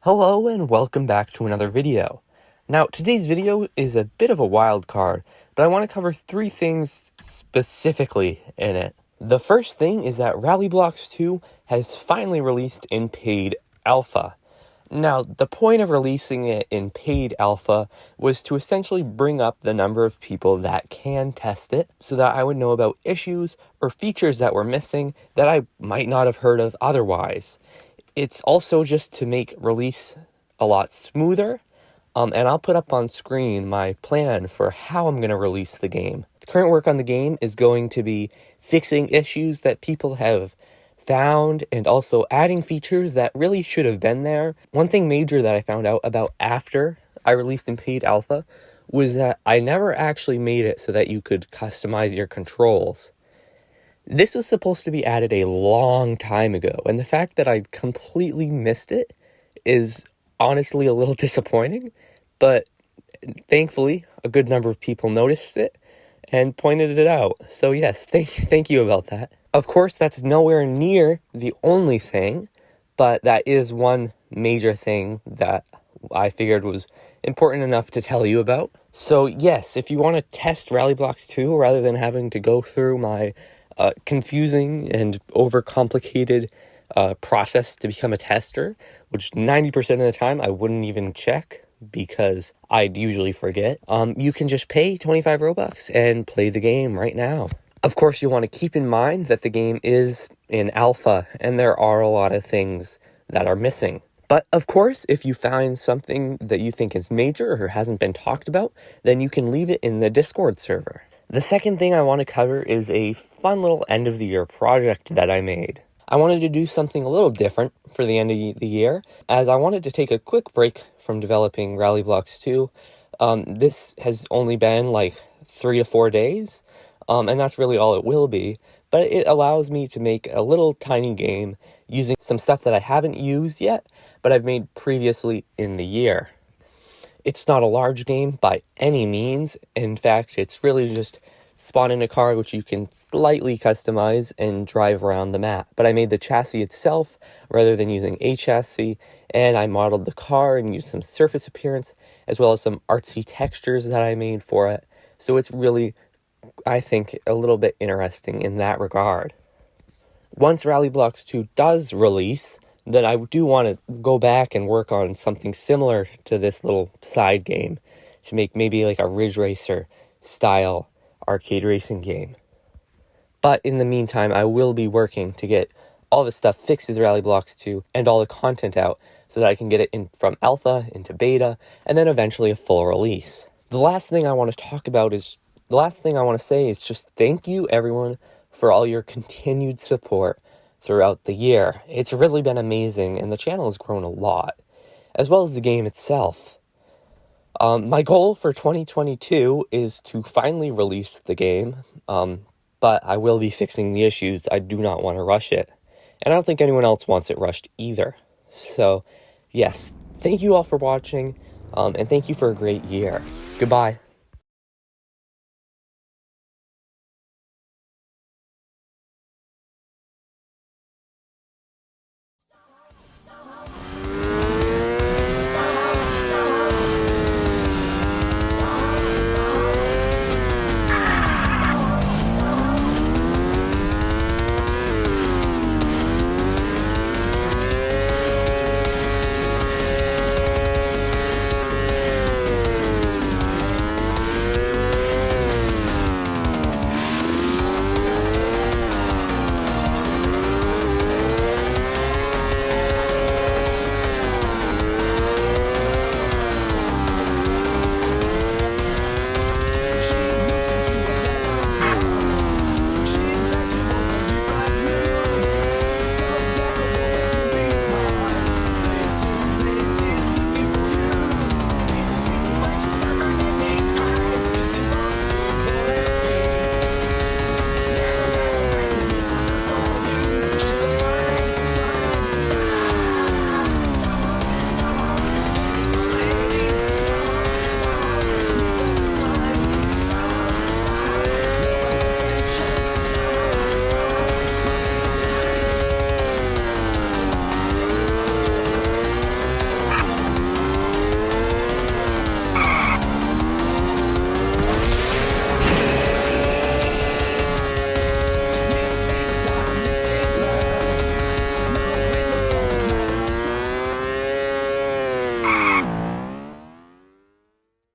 Hello and welcome back to another video. Now, today's video is a bit of a wild card, but I want to cover three things specifically in it. The first thing is that Rally-Blox 2 has finally released in paid alpha. Now, the point of releasing it in paid alpha was to essentially bring up the number of people that can test it so that I would know about issues or features that were missing that I might not have heard of otherwise. It's also just to make release a lot smoother, and I'll put up on screen my plan for how I'm going to release the game. The current work on the game is going to be fixing issues that people have found and also adding features that really should have been there. One thing major that I found out about after I released in paid alpha was that I never actually made it so that you could customize your controls. This was supposed to be added a long time ago, and the fact that I completely missed it is honestly a little disappointing, but thankfully a good number of people noticed it and pointed it out. So yes, thank you about that. Of course, that's nowhere near the only thing, but that is one major thing that I figured was important enough to tell you about. So yes, if you want to test Rally-Blox 2 rather than having to go through my confusing and overcomplicated process to become a tester, which 90% of the time I wouldn't even check because I'd usually forget, you can just pay 25 Robux and play the game right now. Of course, you want to keep in mind that the game is in alpha and there are a lot of things that are missing. But of course, if you find something that you think is major or hasn't been talked about, then you can leave it in the Discord server. The second thing I want to cover is a fun little end of the year project that I made. I wanted to do something a little different for the end of the year, as I wanted to take a quick break from developing Rally-Blox 2. This has only been like 3 to 4 days, and that's really all it will be, but it allows me to make a little tiny game using some stuff that I haven't used yet, but I've made previously in the year. It's not a large game by any means. In fact, it's really just spawn in a car which you can slightly customize and drive around the map. But I made the chassis itself rather than using a chassis, and I modeled the car and used some surface appearance as well as some artsy textures that I made for it. So it's really, I think, a little bit interesting in that regard. Once Rally-Blox 2 does release, then I do want to go back and work on something similar to this little side game to make maybe like a Ridge Racer style arcade racing game. But in the meantime, I will be working to get all the stuff fixed with Rally-Blox 2 and all the content out so that I can get it in from alpha into beta and then eventually a full release. The last thing I want to say is just thank you everyone for all your continued support throughout the year. It's really been amazing, and the channel has grown a lot, as well as the game itself. My goal for 2022 is to finally release the game, but I will be fixing the issues. I do not want to rush it, and I don't think anyone else wants it rushed either. So, yes, thank you all for watching, and thank you for a great year. Goodbye.